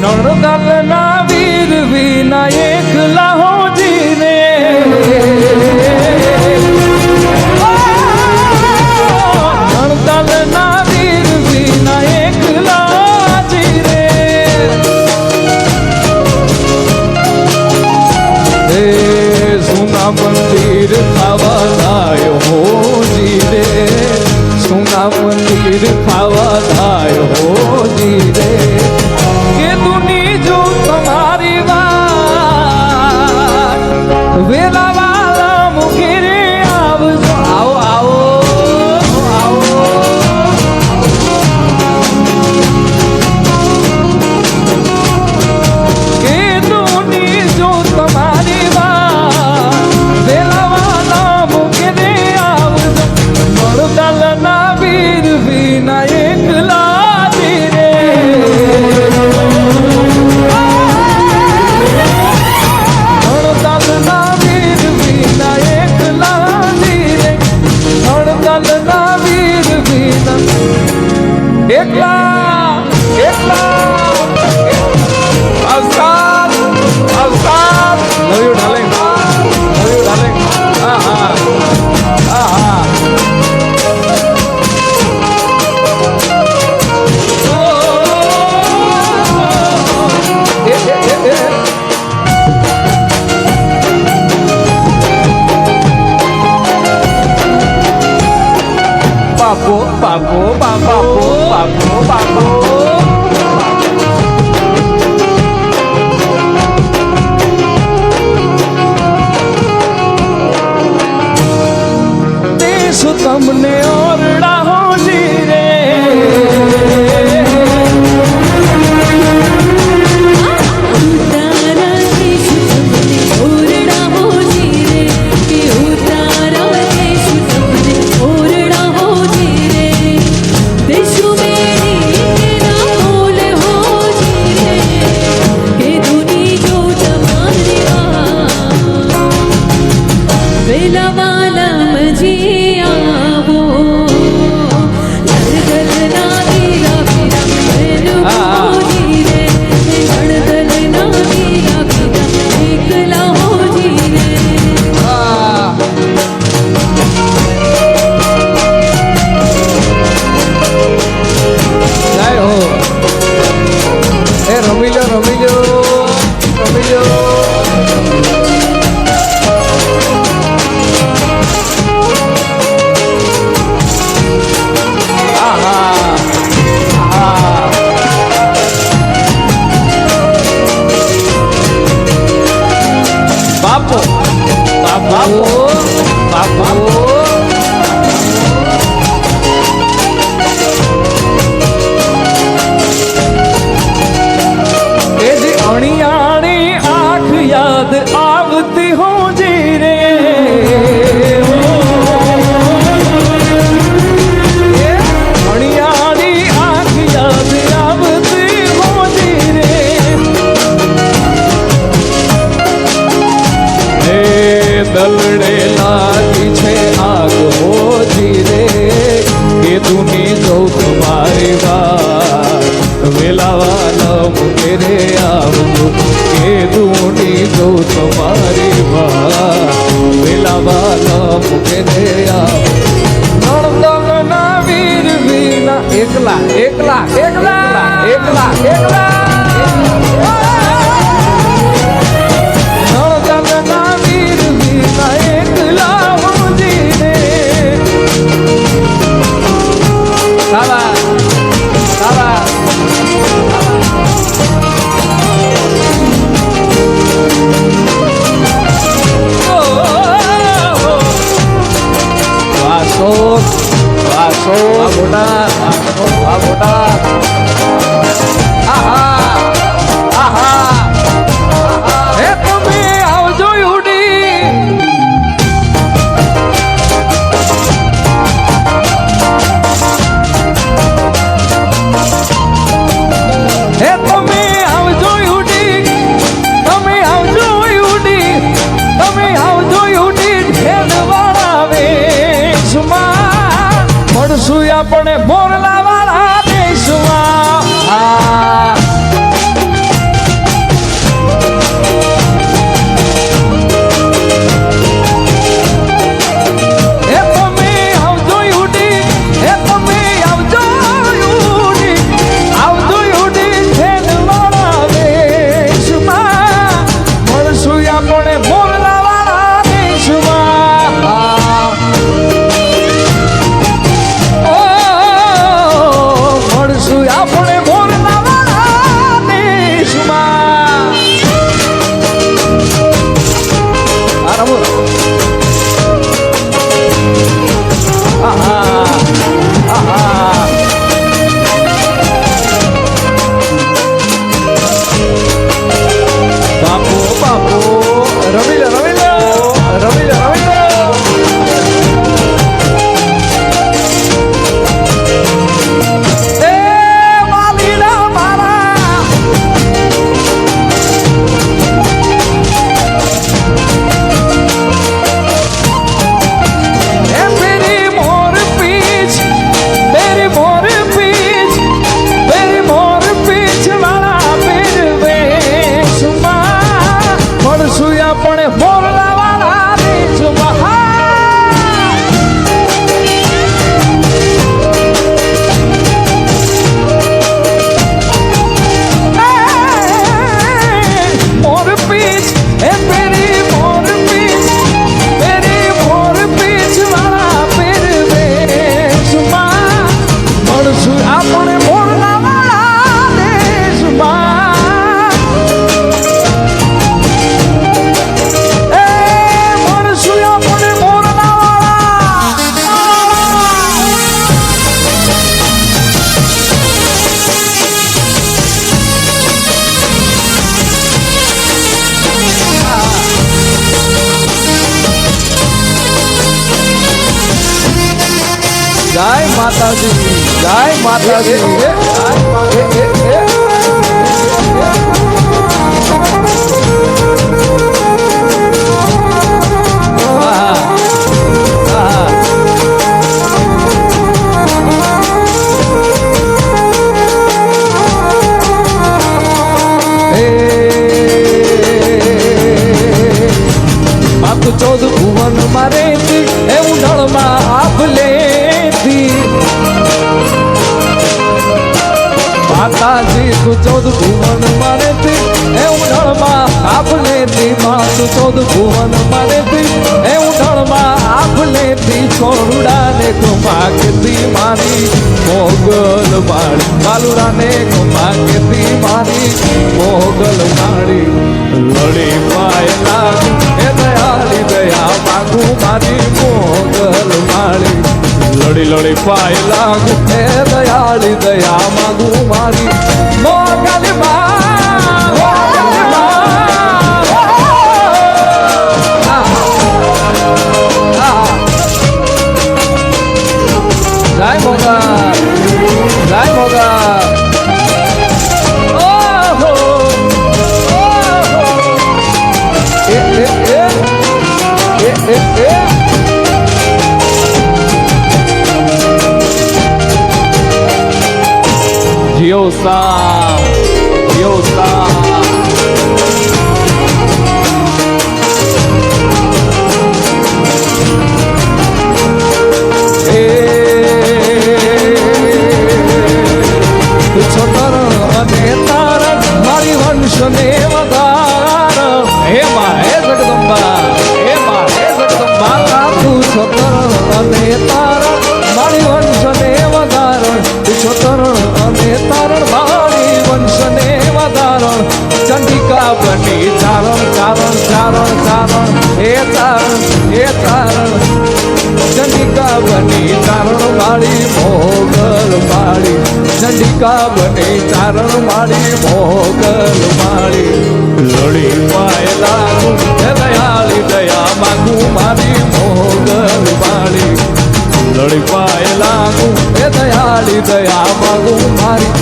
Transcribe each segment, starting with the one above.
નણદલના વીર વિના એકલા હો જીને નણદલના વીર વિના એકલા જીને સોના મંદિર ખાવા લાયો હો જીરે સોના મંદિર ખાવા લાયો હો જીરે કે દુની જો તમારી વાત વેલા વાલા મુખીરે આવજો આવો આવો આવો કે દુની જો તમારી વાત વેલા વાલા મુખીરે આવજો મળદલના વીર વિના એકલા જીરે એકલા એકલા અવસાદ અવસાદ લવ યુ ડાર્લિંગ હા હા હા હા Papo, papo, papo, papo, papo. દેશો તમને ઓરડા હો જીરે Papo, papo, papo. એ જે અણિયાણી આંખ યાદ આવતી હો જીરે અણિયાણી આંખ યાદ આવતી હો જીરે દલડે લાગી છે આગ હો જીરે કે દુની જો તમારી વાત વેલાવાલા મુકેરે આવજો કે દુની જો તમારી વાત વેલાવાલા મુકેરે આવજો નણદલના વીર વિના એકલા એકલા એકલા એકલા એકલા વાસો મોટા આહા જય માતાજી જય માતાજી ચૌદ ભુવન મારે એવું નળમાં આપ લેતી માતાજી તું ચૌદ ભુવન મારે એવું નળમાં આપ લેતી માં તું ચૌદ ભુવન મારે એવું નળમાં આપ લેતી છોરુડાને કુમાકતી મારી મોગલ માળી બાલુડાને કુમાકતી મારી મોગલ માળી લડી પાય લાગુ એ દયાળી દયા માગુ મારી મોગલ માળી લડી લડી પાય લાગુ એ દયાળી દયા માગુ મારી મોગલ જય મોગલ જય મોગલ Diosa, Diosa. મારી વંશ ને વધાર હે માં હે જગદંબા હે માં હે જગદંબા તું છતર અને તારણ મારી વંશ ને વધારણ તું છતર અને તારણ મારી વંશ ને વધારણ ચંડિકા બની ચારણ ચારણ ચારણ ચારણ હે ચારણ ચંડિકા બની ચારણ માળી મોગલ માળી ચંડિકા બની ચારણ માળી મોગલ માળી લડી પાય લાગુ હે દયાળી દયા માગુ મારી મોગલ માળી લડી પાય લાગુ હે દયાળી દયા માગુ મારી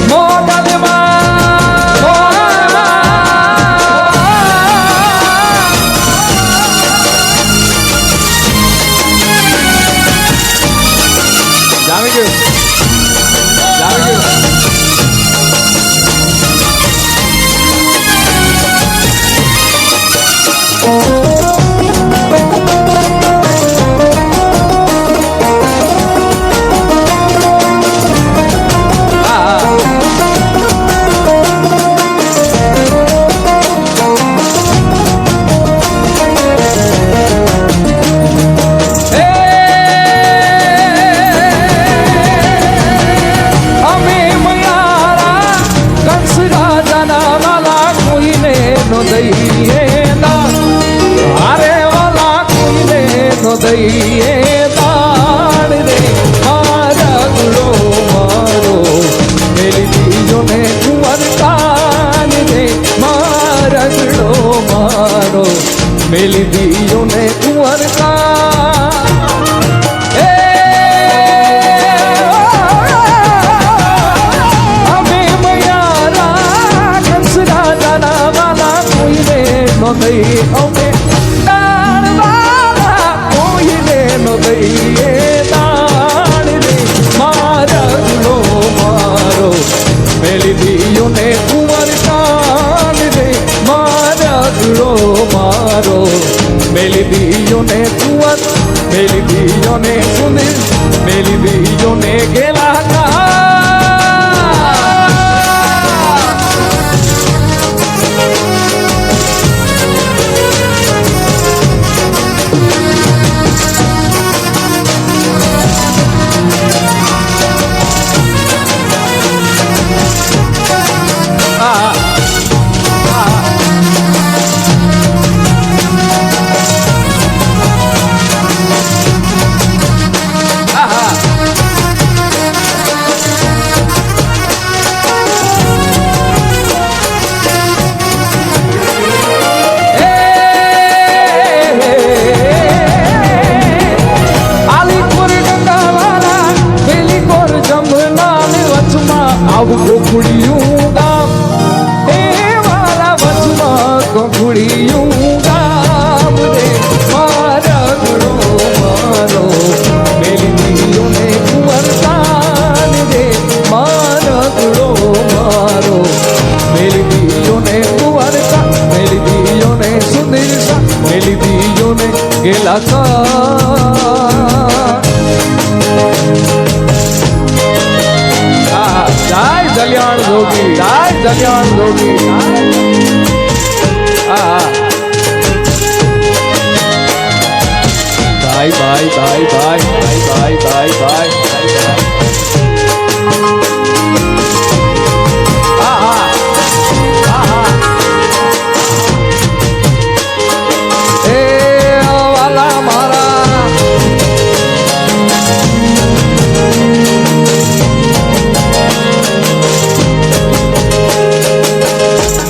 મોગલ જામી ગયું જામી ગયું દઈએ દાણ રે મારા ગુલો મારો મેલી દીજો ને કુંવર કાન રે મારા ગુલો મારો મેલી દીજો ને કુંવર અમે મયારા કંસ રાજાના વાલા કોઈને નો દઈ અમે દઈએ દાણ રે મારા ગુલો મારો મેલી દીયો ને કુંવર કાન રે મારા ગુલો મારો મેલી દીયો ને કુંવર મેલી દીયો ને સુંદર મેલી દીયો ને ગેલા મેલી દીયો ને કુંવરકા, મેલી દીયો ને સુંદરસા, મેલી દીયો ને ગેલા જય જલ્યાણ જોગી, જય જલ્યાણ જોગી. Bye bye bye bye bye bye bye bye.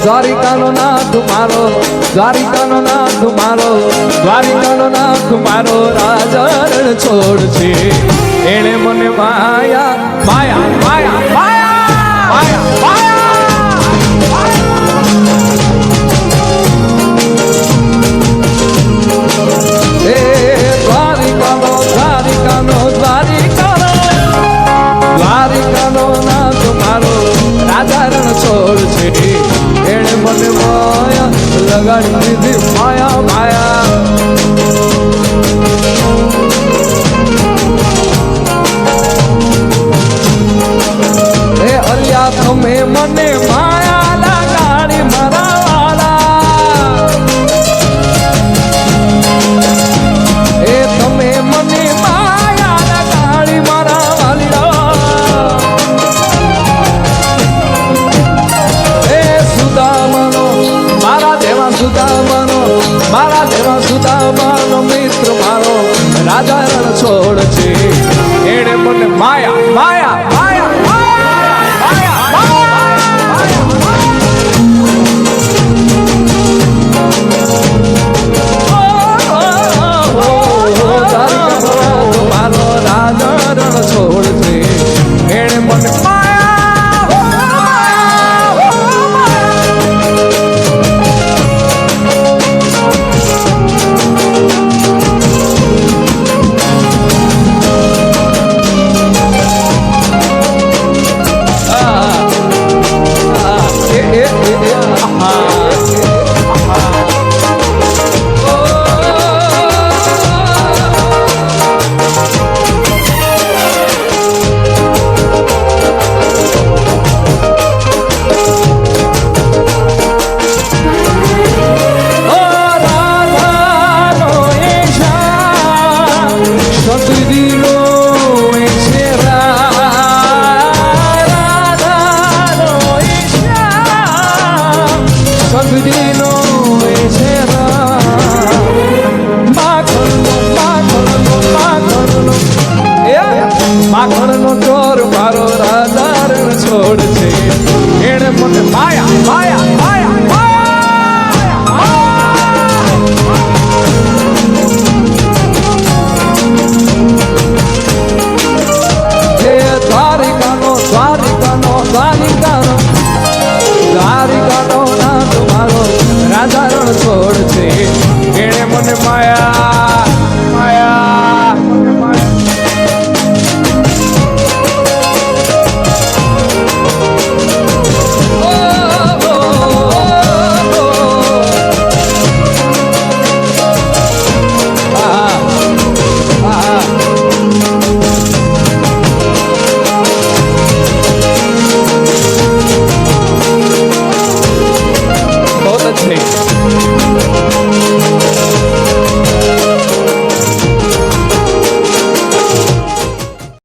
દ્વારિકાનો નાથ મારો, દ્વારિકાનો નાથ મારો, દ્વારિકાનો નાથ મારો રાજા રણ છોડ છે. એણે મને માયા માયા માયા માયા માયા એ દ્વારિકાનો દ્વારિકાનો દ્વારિકાનો દ્વારિકાનો નાથ મારો રાજા રણ છોડ છે. એણે મને માયા લગાડી દીધી, માયા માયા. એ અલ્યા તમે મને માયા લગાડી મારા વાલા, એ તમે મને માયા લગાડી મારા વાલિયા. સુદામાનો મારા દેવા સુદામાનો મિત્ર મારો રાજા રણ છોડ છે. એણે મને માયા માયા માયા માયા મારો રાજા રણ છોડ છે. એણે મને માખણનો ચોર મારો રાજા રણ છોડ છે. એણે મને માયા માયા